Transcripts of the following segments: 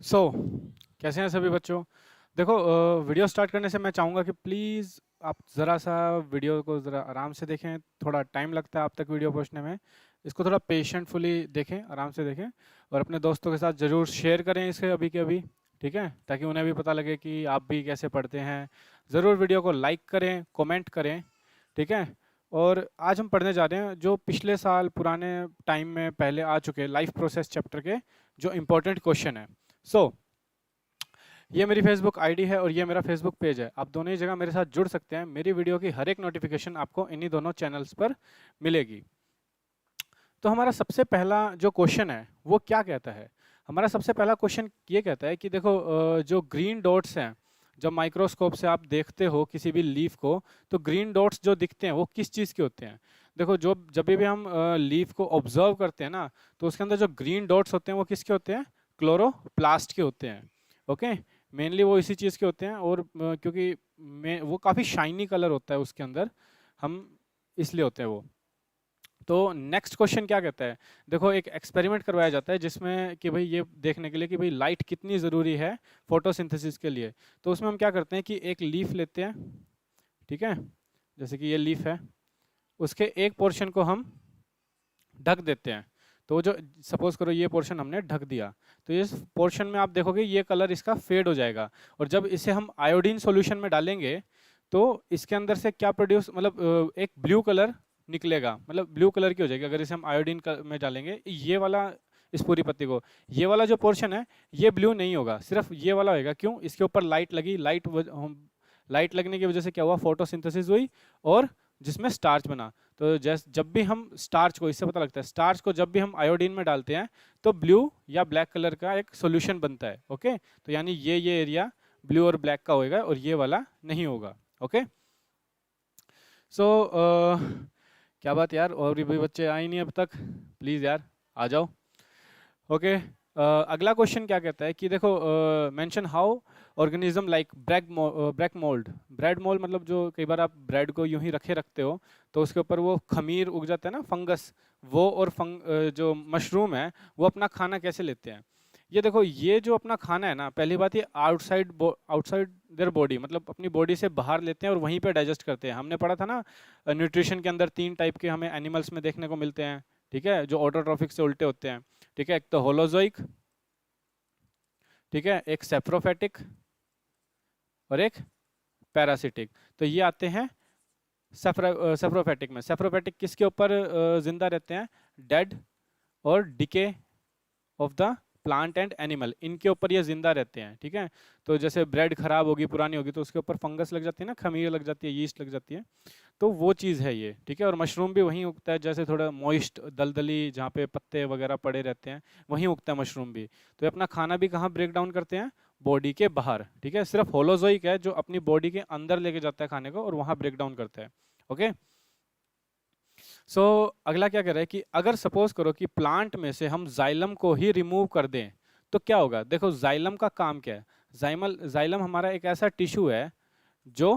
कैसे हैं सभी बच्चों। देखो, वीडियो स्टार्ट करने से मैं चाहूँगा कि प्लीज़ आप ज़रा सा वीडियो को ज़रा आराम से देखें। थोड़ा टाइम लगता है आप तक वीडियो पहुँचने में। इसको थोड़ा पेशेंटफुली देखें, आराम से देखें और अपने दोस्तों के साथ ज़रूर शेयर करें इसे अभी के अभी। ठीक है, ताकि उन्हें भी पता लगे कि आप भी कैसे पढ़ते हैं। ज़रूर वीडियो को लाइक करें, कमेंट करें। ठीक है। और आज हम पढ़ने जा रहे हैं जो पिछले साल पुराने टाइम में पहले आ चुके लाइफ प्रोसेस चैप्टर के जो इम्पोर्टेंट क्वेश्चन है। ये मेरी फेसबुक आईडी है और ये मेरा फेसबुक पेज है। आप दोनों ही जगह मेरे साथ जुड़ सकते हैं। मेरी वीडियो की हर एक नोटिफिकेशन आपको इन्हीं दोनों चैनल्स पर मिलेगी। तो हमारा सबसे पहला जो क्वेश्चन है वो क्या कहता है? हमारा सबसे पहला क्वेश्चन ये कहता है कि देखो, जो ग्रीन डॉट्स हैं, जब माइक्रोस्कोप से आप देखते हो किसी भी लीफ को, तो ग्रीन डॉट्स जो दिखते हैं वो किस चीज़ के होते हैं? देखो, जो जब भी हम लीफ को ऑब्जर्व करते हैं ना, तो उसके अंदर जो ग्रीन डॉट्स होते हैं वो किसके होते हैं? क्लोरोप्लास्ट के होते हैं। ओके, मेनली वो इसी चीज़ के होते हैं। और क्योंकि वो काफ़ी शाइनी कलर होता है उसके अंदर, हम इसलिए होते हैं वो। तो नेक्स्ट क्वेश्चन क्या कहता है? देखो, एक एक्सपेरिमेंट करवाया जाता है जिसमें कि भाई ये देखने के लिए कि भाई लाइट कितनी ज़रूरी है फोटोसिंथेसिस के लिए। तो उसमें हम क्या करते हैं कि एक लीफ लेते हैं, ठीक है, जैसे कि ये लीफ है, उसके एक पोर्शन को हम ढक देते हैं। तो जो सपोज करो ये पोर्शन हमने ढक दिया, तो इस पोर्शन में आप देखोगे ये कलर इसका फेड हो जाएगा। और जब इसे हम आयोडीन सॉल्यूशन में डालेंगे तो इसके अंदर से क्या प्रोड्यूस, मतलब एक ब्लू कलर निकलेगा, मतलब ब्लू कलर की हो जाएगी अगर इसे हम आयोडीन में डालेंगे। ये वाला, इस पूरी पत्ती को, ये वाला जो पोर्शन है ये ब्लू नहीं होगा, सिर्फ ये वाला होगा। क्यों? इसके ऊपर लाइट लगी, लाइट लगने की वजह से क्या हुआ? फोटोसिंथेसिस हुई और जिसमें स्टार्च बना। तो जब भी हम स्टार्च को, इससे पता लगता है, स्टार्च को जब भी हम आयोडीन में डालते हैं तो ब्लू या ब्लैक कलर का एक सॉल्यूशन बनता है। ओके, तो यानी ये एरिया ब्लू और ब्लैक का होगा और ये वाला नहीं होगा। ओके, सो क्या बात यार, और भी बच्चे आए नहीं अब तक? प्लीज़ यार आ जाओ। ओके, अगला क्वेश्चन क्या कहता है कि देखो, mention how organism like bread mould. Bread mould मतलब जो कई बार आप ब्रेड को यूं ही रखते हो तो उसके ऊपर वो खमीर उग जाता है ना, फंगस, वो और जो मशरूम है वो अपना खाना कैसे लेते हैं? ये देखो, ये जो अपना खाना है ना, पहली बात ये आउटसाइड देयर बॉडी, मतलब अपनी बॉडी से बाहर लेते हैं और वहीं पे डाइजेस्ट करते हैं। हमने पढ़ा था ना न्यूट्रिशन के अंदर 3 टाइप के हमें एनिमल्स में देखने को मिलते हैं। ठीक है, जो ऑटोट्रॉफिक से उल्टे होते हैं। ठीक है, एक तो होलोजोइक, ठीक है, एक सेप्रोफेटिक और एक पैरासिटिक। तो ये आते हैं सेप्रोफेटिक में। सेप्रोफेटिक किसके ऊपर जिंदा रहते हैं? डेड और decay of the plant and animal, इनके ऊपर ये जिंदा रहते हैं। ठीक है, तो जैसे ब्रेड खराब होगी, पुरानी होगी, तो उसके ऊपर फंगस लग जाती है ना, खमीर लग जाती है, यीस्ट लग जाती है, तो वो चीज़ है ये। ठीक है, और मशरूम भी वहीं उगता है, जैसे थोड़ा मॉइस्ट दलदली जहाँ पे पत्ते वगैरह पड़े रहते हैं वहीं उगता है मशरूम भी। तो ये अपना खाना भी कहाँ ब्रेक डाउन करते हैं? बॉडी के बाहर। ठीक है, सिर्फ होलोजोइक है जो अपनी बॉडी के अंदर लेके जाता है खाने को और वहाँ ब्रेक डाउन करता है। ओके, सो अगला क्या कह रहा है कि अगर सपोज करो कि प्लांट में से हम जाइलम को ही रिमूव कर दें तो क्या होगा? देखो, जाइलम का काम क्या है? जाइलम हमारा एक ऐसा टिश्यू है जो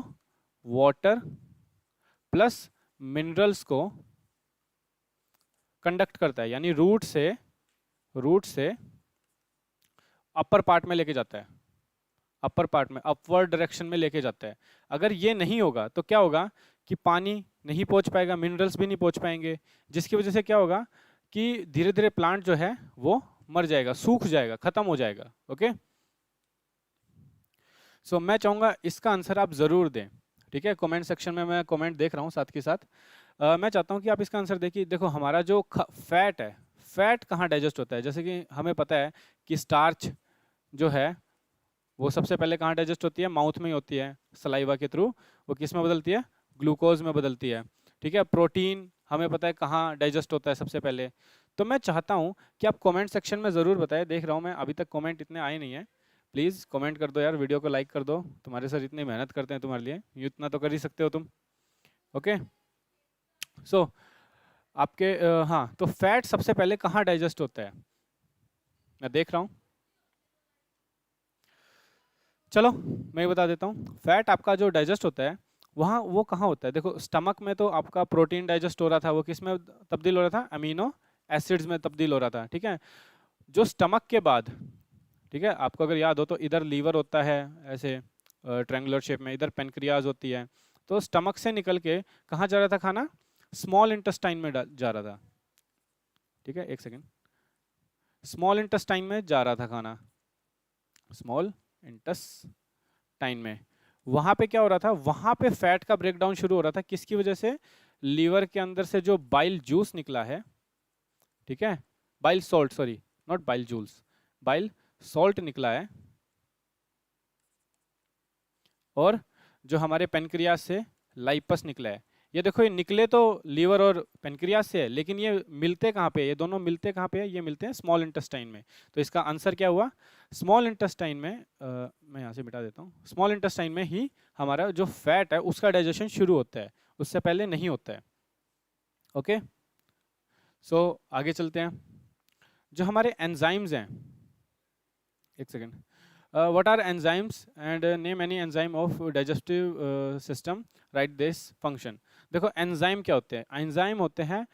वाटर प्लस मिनरल्स को कंडक्ट करता है, यानी रूट से अपर पार्ट में लेके जाता है, अपर पार्ट में अपवर्ड डायरेक्शन में लेके जाता है। अगर ये नहीं होगा तो क्या होगा कि पानी नहीं पहुंच पाएगा, मिनरल्स भी नहीं पहुंच पाएंगे, जिसकी वजह से क्या होगा कि धीरे धीरे प्लांट जो है वो मर जाएगा, सूख जाएगा, खत्म हो जाएगा। ओके, सो मैं चाहूंगा इसका आंसर आप जरूर दें। ठीक है, कमेंट सेक्शन में मैं कमेंट देख रहा हूँ साथ के साथ। मैं चाहता हूँ कि आप इसका आंसर देखिए। देखो, हमारा जो फैट है, फैट कहाँ डाइजेस्ट होता है? जैसे कि हमें पता है कि स्टार्च जो है वो सबसे पहले कहाँ डाइजेस्ट होती है? माउथ में ही होती है, सलाइवा के थ्रू। वो किस में बदलती है? ग्लूकोज में बदलती है। ठीक है, प्रोटीन हमें पता है कहाँ डाइजेस्ट होता है सबसे पहले। तो मैं चाहता हूँ कि आप कमेंट सेक्शन में ज़रूर बताएं। देख रहा हूँ मैं, अभी तक कमेंट इतने आए नहीं है। प्लीज़ कमेंट कर दो यार, वीडियो को लाइक कर दो, तुम्हारे सर इतनी मेहनत करते हैं तुम्हारे लिए, ये इतना तो कर ही सकते हो तुम। ओके, सो आपके हाँ, तो फैट सबसे पहले कहाँ डाइजेस्ट होता है? मैं देख रहा हूँ, चलो मैं बता देता हूँ। फैट आपका जो डाइजेस्ट होता है वहाँ, वो कहाँ होता है? देखो, स्टमक में तो आपका प्रोटीन डाइजेस्ट हो रहा था, वो किस में तब्दील हो रहा था? अमीनो एसिड्स में तब्दील हो रहा था। ठीक है, जो स्टमक के बाद ठीक है, आपको अगर याद हो तो इधर लीवर होता है ऐसे ट्रायंगुलर शेप में, इधर पेनक्रियाज होती है। तो स्टमक से निकल के कहाँ जा रहा था खाना? स्मॉल इंटेस्टाइन में जा रहा था। ठीक है, एक सेकेंड, स्मॉल इंटेस्टाइन में जा रहा था खाना, स्मॉल इंटेस्टाइन में। वहां पे क्या हो रहा था? वहां पे फैट का ब्रेकडाउन शुरू हो रहा था। किसकी वजह से? लीवर के अंदर से जो बाइल जूस निकला है, ठीक है, bile salt, sorry not bile जूल्स, बाइल सॉल्ट निकला है, और जो हमारे पेनक्रियास से लाइपस निकला है। ये देखो, ये निकले तो लीवर और पेनक्रियास से है, लेकिन ये मिलते कहाँ पे? ये दोनों मिलते कहाँ पे है? ये मिलते हैं स्मॉल इंटेस्टाइन में। तो इसका आंसर क्या हुआ? स्मॉल इंटेस्टाइन में, मैं यहाँ से मिटा देता हूँ, स्मॉल इंटेस्टाइन में ही हमारा जो फैट है उसका डाइजेशन शुरू होता है, उससे पहले नहीं होता है। ओके, सो आगे चलते हैं। जो हमारे एंजाइम्स हैं, एक second, what are enzymes and name any enzyme of digestive system, write this function। देखो एंजाइम क्या होते हैं? एंजाइम होते हैं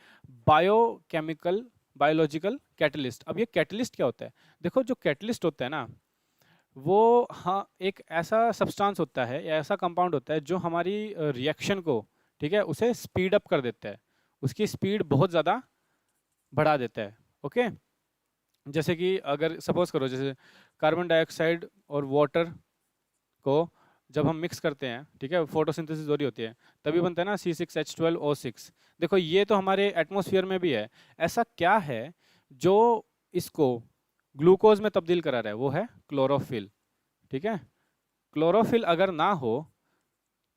बायोकेमिकल बायोलॉजिकल कैटलिस्ट। अब ये कैटलिस्ट क्या होता है? देखो जो कैटलिस्ट होता है ना, वो हाँ एक ऐसा सब्सटेंस होता है या ऐसा कंपाउंड होता है जो हमारी रिएक्शन को, ठीक है, उसे स्पीड अप कर देता है, उसकी स्पीड बहुत ज़्यादा बढ़ा देता है। ओके, जैसे कि अगर सपोज करो, जैसे कार्बन डाइऑक्साइड और वाटर को जब हम मिक्स करते हैं, ठीक है, फोटोसिंथेसिस हो रही होती है, तभी बनता है ना C6H12O6। देखो ये तो हमारे एटमॉस्फेयर में भी है। ऐसा क्या है जो इसको ग्लूकोज में तब्दील करा रहा है? वो है क्लोरोफिल। ठीक है, क्लोरोफिल अगर ना हो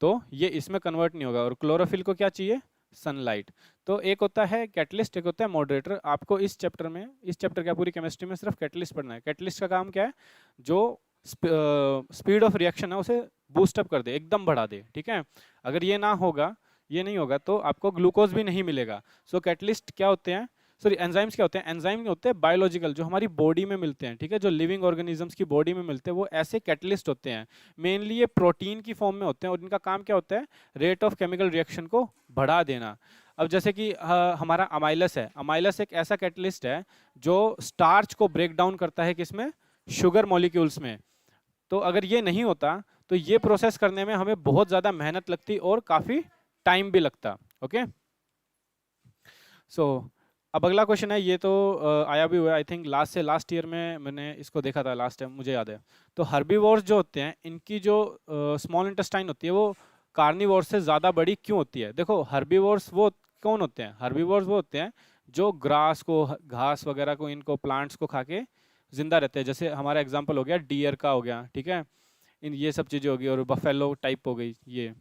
तो ये इसमें कन्वर्ट नहीं होगा, और क्लोरोफिल को क्या चाहिए? सनलाइट। तो एक होता है कैटलिस्ट, एक होता है मॉडरेटर। आपको इस चैप्टर में, इस चैप्टर क्या पूरी केमिस्ट्री में सिर्फ कैटलिस्ट पढ़ना है। कैटलिस्ट का काम क्या है? जो स्पीड ऑफ रिएक्शन है उसे बूस्ट अप कर दे, एकदम बढ़ा दे। ठीक है, अगर ये ना होगा, ये नहीं होगा, तो आपको ग्लूकोज भी नहीं मिलेगा। सो कैटलिस्ट क्या होते हैं, सॉरी एंजाइम्स क्या होते हैं? एंजाइम होते हैं बायोलॉजिकल, जो हमारी बॉडी में मिलते हैं, ठीक है, जो लिविंग ऑर्गेनिजम्स की बॉडी में मिलते हैं, वो ऐसे कैटलिस्ट होते हैं। मेनली ये प्रोटीन की फॉर्म में होते हैं, और इनका काम क्या होता है? रेट ऑफ केमिकल रिएक्शन को बढ़ा देना। अब जैसे कि हमारा अमाइलस है, अमाइलस एक ऐसा कैटलिस्ट है जो स्टार्च को ब्रेक डाउन करता है, किसमें? शुगर मॉलिक्यूल्स में। तो अगर ये नहीं होता तो ये प्रोसेस करने में हमें बहुत ज़्यादा मेहनत लगती और काफ़ी टाइम भी लगता। ओके, सो अब अगला क्वेश्चन है, ये तो आया भी हुआ, आई थिंक लास्ट ईयर में मैंने इसको देखा था लास्ट टाइम, मुझे याद है। तो हर्बीवोर्स जो होते हैं, इनकी जो स्मॉल इंटेस्टाइन होती है वो कार्निवोर्स से ज़्यादा बड़ी क्यों होती है? देखो हर्बीवोर्स वो कौन होते हैं? हर्बीवोर्स वो होते हैं जो ग्रास को, घास वगैरह को, इनको प्लांट्स को खा के जिंदा रहते हैं। जैसे हमारा एग्जाम्पल हो गया डियर का हो गया, ठीक है, इन ये सब चीज़ें होगी, और बफेलो टाइप हो गई, ये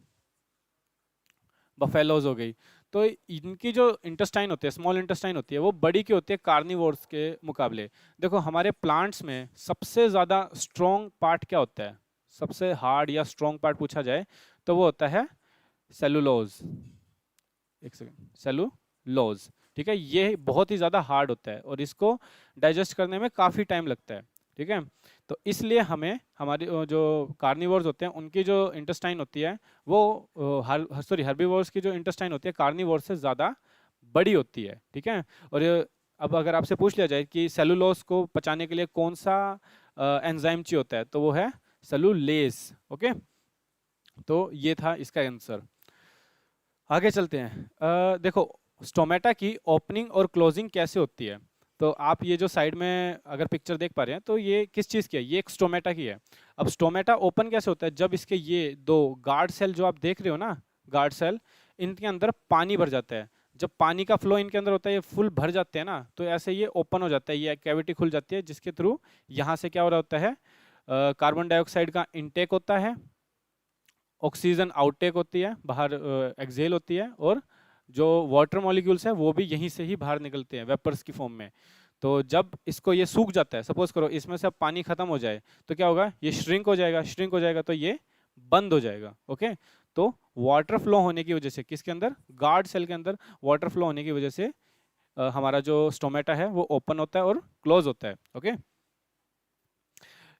बफेलोज हो गई। तो इनकी जो इंटेस्टाइन होती है, स्मॉल इंटेस्टाइन होती है, वो बड़ी की होती है कार्निवोर्स के मुकाबले। देखो हमारे प्लांट्स में सबसे ज़्यादा स्ट्रॉन्ग पार्ट क्या होता है? सबसे हार्ड या स्ट्रॉन्ग पार्ट पूछा जाए तो वो होता है सेलुलोज। एक सेकेंड, सेलुलोज, ठीक है, ये बहुत ही ज़्यादा हार्ड होता है और इसको डाइजेस्ट करने में काफ़ी टाइम लगता है। ठीक है, तो इसलिए हमें हमारी जो कार्निवोर्स होते हैं उनकी जो इंटेस्टाइन होती है वो हर्बीवोर्स की जो इंटेस्टाइन होती है कार्निवोर्स से ज़्यादा बड़ी होती है। ठीक है, और अब अगर आपसे पूछ लिया जाए कि सेलुलोज को पचाने के लिए कौन सा एंजाइम चाहिए होता है, तो वो है सेलुलेज। ओके, तो ये था इसका आंसर। आगे चलते हैं। देखो स्टोमेटा की ओपनिंग और क्लोजिंग कैसे होती है? तो आप ये जो साइड में अगर पिक्चर देख पा रहे हैं, तो ये किस चीज़ की है? ये एक स्टोमेटा की है। अब स्टोमेटा ओपन कैसे होता है? जब इसके ये दो गार्ड सेल जो आप देख रहे हो ना, गार्ड सेल, इनके अंदर पानी भर जाता है। जब पानी का फ्लो इनके अंदर होता है, ये फुल भर जाते हैं ना, तो ऐसे ये ओपन हो जाता है, ये कैविटी खुल जाती है, जिसके थ्रू यहाँ से क्या हो रहा होता है? कार्बन डाइऑक्साइड का इनटेक होता है, ऑक्सीजन आउटटेक होती है, बाहर एक्सहेल होती है, और जो वाटर मॉलिक्यूल्स हैं वो भी यहीं से ही बाहर निकलते हैं वेपर्स की फॉर्म में। तो जब इसको ये सूख जाता है, सपोज करो इसमें से अब पानी खत्म हो जाए, तो क्या होगा? ये श्रिंक हो जाएगा, श्रिंक हो जाएगा तो ये बंद हो जाएगा। ओके, तो वाटर फ्लो होने की वजह से, किसके अंदर? गार्ड सेल के अंदर वाटर फ्लो होने की वजह से हमारा जो स्टोमेटा है वो ओपन होता है और क्लोज होता है। ओके,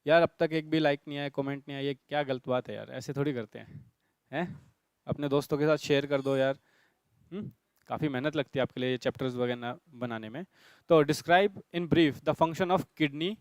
यार अब तक एक भी लाइक नहीं आया, कमेंट नहीं आया, ये क्या गलत बात है यार, ऐसे थोड़ी करते हैं। अपने दोस्तों के साथ शेयर कर दो यार। काफ़ी मेहनत लगती है आपके लिए चैप्टर्स वगैरह बनाने में। तो describe in brief the function of kidney,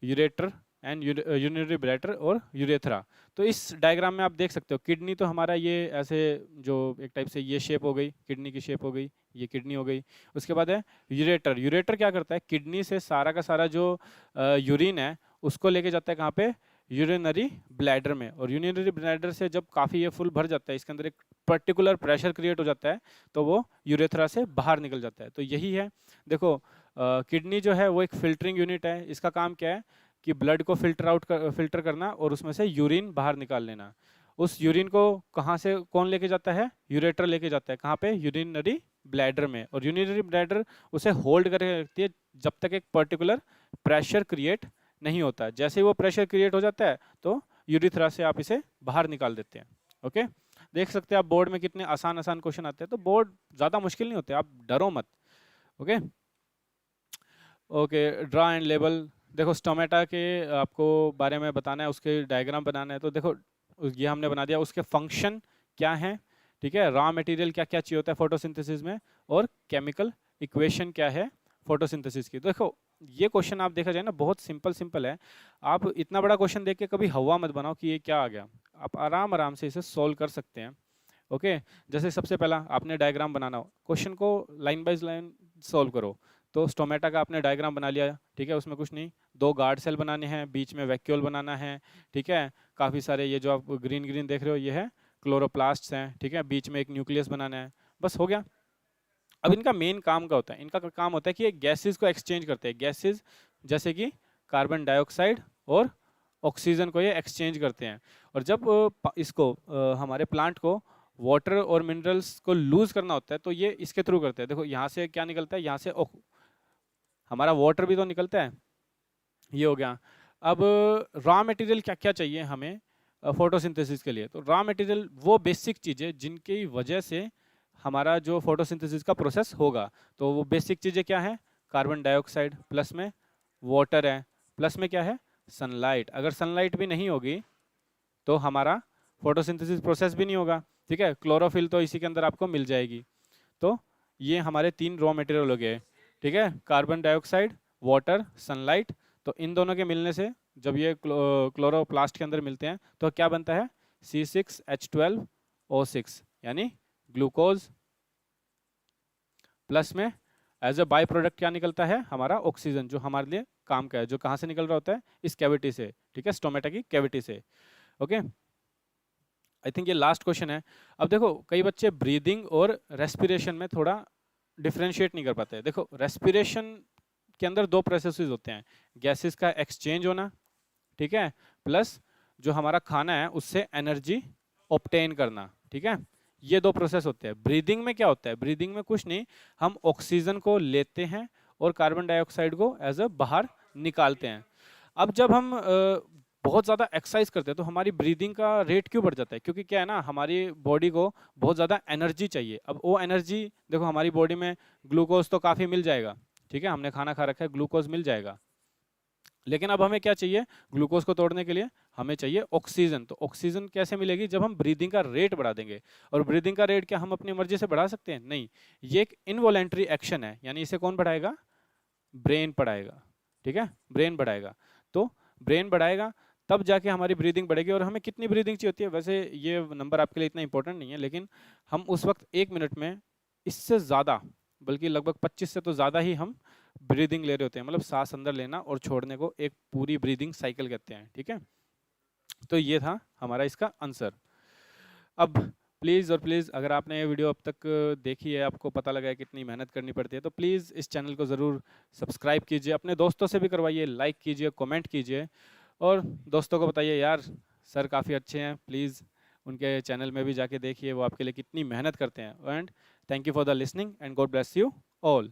ureter and urinary bladder और यूरेथ्रा। तो इस डायग्राम में आप देख सकते हो किडनी तो हमारा ये ऐसे जो एक टाइप से ये शेप हो गई, किडनी की शेप हो गई, ये किडनी हो गई। उसके बाद है यूरेटर। यूरेटर क्या करता है, किडनी से सारा का सारा जो यूरिन है उसको लेके जाता है कहाँ पे, यूरिनरी ब्लैडर में। और यूरिनरी ब्लैडर से जब काफ़ी ये फुल भर जाता है, इसके अंदर एक पर्टिकुलर प्रेशर क्रिएट हो जाता है, तो वो यूरेथ्रा से बाहर निकल जाता है। तो यही है, देखो किडनी जो है वो एक फिल्टरिंग यूनिट है। इसका काम क्या है कि ब्लड को फिल्टर करना और उसमें से यूरिन बाहर निकाल लेना। उस यूरिन को कहाँ से कौन लेके जाता है, यूरेटर लेके जाता है। कहाँ पे, यूरिनरी ब्लैडर में। और यूरिनरी ब्लैडर उसे होल्ड करके रखती है जब तक एक पर्टिकुलर प्रेशर क्रिएट नहीं होता है। जैसे ही वो प्रेशर क्रिएट हो जाता है तो यूरिथ्रा से आप इसे बाहर निकाल देते हैं। ओके, देख सकते हैं आप बोर्ड में कितने आसान आसान क्वेश्चन आते हैं। तो बोर्ड ज़्यादा मुश्किल नहीं होते, आप डरो मत। Okay okay, draw and label. देखो स्टोमेटा के आपको बारे में बताना है, उसके डायग्राम बनाना है। तो देखो ये हमने बना दिया। उसके फंक्शन क्या है, ठीक है, रॉ मटेरियल क्या क्या चाहिए होता है फोटोसिंथेसिस में, और केमिकल इक्वेशन क्या है फोटोसिंथेसिस की। देखो ये क्वेश्चन आप देखा जाए ना बहुत सिंपल है। आप इतना बड़ा क्वेश्चन देख के कभी हवा मत बनाओ कि ये क्या आ गया, आप आराम आराम से इसे सोल्व कर सकते हैं। ओके, जैसे सबसे पहला आपने डायग्राम बनाना हो, क्वेश्चन को लाइन बाय लाइन सोल्व करो। तो स्टोमेटा का आपने डायग्राम बना लिया, ठीक है, उसमें कुछ नहीं, 2 गार्ड सेल बनाने हैं, बीच में वैक्यूल बनाना है, ठीक है, काफ़ी सारे ये जो आप ग्रीन ग्रीन देख रहे हो ये है क्लोरोप्लास्ट्स हैं, ठीक है, बीच में एक न्यूक्लियस बनाना है, बस हो गया। अब इनका मेन काम का होता है, इनका काम होता है कि ये गैसेस को एक्सचेंज करते हैं। गैसेस जैसे कि कार्बन डाइऑक्साइड और ऑक्सीजन को ये एक्सचेंज करते हैं। और जब इसको हमारे प्लांट को वाटर और मिनरल्स को लूज करना होता है तो ये इसके थ्रू करते हैं। देखो यहाँ से क्या निकलता है, यहाँ से हमारा वाटर भी तो निकलता है, ये हो गया। अब रॉ मटेरियल क्या क्या चाहिए हमें फोटोसिंथेसिस के लिए। तो रॉ मटेरियल वो बेसिक चीज़ें जिनकी वजह से हमारा जो फोटोसिंथेसिस का प्रोसेस होगा। तो वो बेसिक चीज़ें क्या है, कार्बन डाइऑक्साइड, प्लस में वाटर है, प्लस में क्या है, सनलाइट। अगर सनलाइट भी नहीं होगी तो हमारा फोटोसिंथेसिस प्रोसेस भी नहीं होगा, ठीक है। क्लोरोफिल तो इसी के अंदर आपको मिल जाएगी। तो ये हमारे 3 रॉ मटेरियल हो गए, ठीक है, कार्बन डाइऑक्साइड, वाटर, सनलाइट। तो इन दोनों के मिलने से जब ये क्लोरोप्लास्ट के अंदर मिलते हैं तो क्या बनता है, C6H12O6 यानी ग्लूकोज, प्लस में एज अ बाय प्रोडक्ट क्या निकलता है, हमारा ऑक्सीजन, जो हमारे लिए काम का है, जो कहाँ से निकल रहा होता है, इस कैविटी से, ठीक है, स्टोमेटा की कैविटी से। ओके, आई थिंक ये लास्ट क्वेश्चन है। अब देखो कई बच्चे ब्रीदिंग और रेस्पिरेशन में थोड़ा डिफ्रेंशिएट नहीं कर पाते। देखो रेस्पिरेशन के अंदर 2 प्रोसेसेस होते हैं, गैसेस का एक्सचेंज होना, ठीक है, प्लस जो हमारा खाना है उससे एनर्जी ऑब्टेन करना, ठीक है, ये 2 प्रोसेस होते हैं। ब्रीदिंग में क्या होता है, ब्रीदिंग में कुछ नहीं, हम ऑक्सीजन को लेते हैं और कार्बन डाइऑक्साइड को एज अ बाहर निकालते हैं। अब जब हम बहुत ज़्यादा एक्सरसाइज करते हैं तो हमारी ब्रीदिंग का रेट क्यों बढ़ जाता है, क्योंकि क्या है ना, हमारी बॉडी को बहुत ज़्यादा एनर्जी चाहिए। अब वो एनर्जी देखो हमारी बॉडी में ग्लूकोज तो काफ़ी मिल जाएगा, ठीक है, हमने खाना खा रखा है, ग्लूकोज मिल जाएगा, लेकिन अब हमें क्या चाहिए, ग्लूकोज को तोड़ने के लिए हमें चाहिए ऑक्सीजन। तो ऑक्सीजन कैसे मिलेगी, जब हम ब्रीदिंग का रेट बढ़ा देंगे। और ब्रीदिंग का रेट क्या हम अपनी मर्जी से बढ़ा सकते हैं, नहीं, ये एक इनवॉलेंट्री एक्शन है, यानी इसे कौन बढ़ाएगा, ब्रेन बढ़ाएगा, ठीक है, ब्रेन बढ़ाएगा। तो ब्रेन बढ़ाएगा तब जाके हमारी ब्रीदिंग बढ़ेगी। और हमें कितनी ब्रीदिंग चाहिए होती है, वैसे ये नंबर आपके लिए इतना इंपॉर्टेंट नहीं है, लेकिन हम उस वक्त 1 मिनट में इससे ज़्यादा, बल्कि लगभग 25 से तो ज़्यादा ही हम ब्रीदिंग ले रहे होते हैं। मतलब सांस अंदर लेना और छोड़ने को एक पूरी ब्रीदिंग साइकिल कहते हैं, ठीक है। तो ये था हमारा इसका आंसर। अब प्लीज़ और प्लीज़ अगर आपने ये वीडियो अब तक देखी है, आपको पता लगा है कितनी मेहनत करनी पड़ती है, तो प्लीज़ इस चैनल को ज़रूर सब्सक्राइब कीजिए, अपने दोस्तों से भी करवाइए, लाइक कीजिए, कमेंट कीजिए, और दोस्तों को बताइए यार सर काफ़ी अच्छे हैं, प्लीज़ उनके चैनल में भी जाके देखिए, वो आपके लिए कितनी मेहनत करते हैं। And thank you for the listening and God bless you all.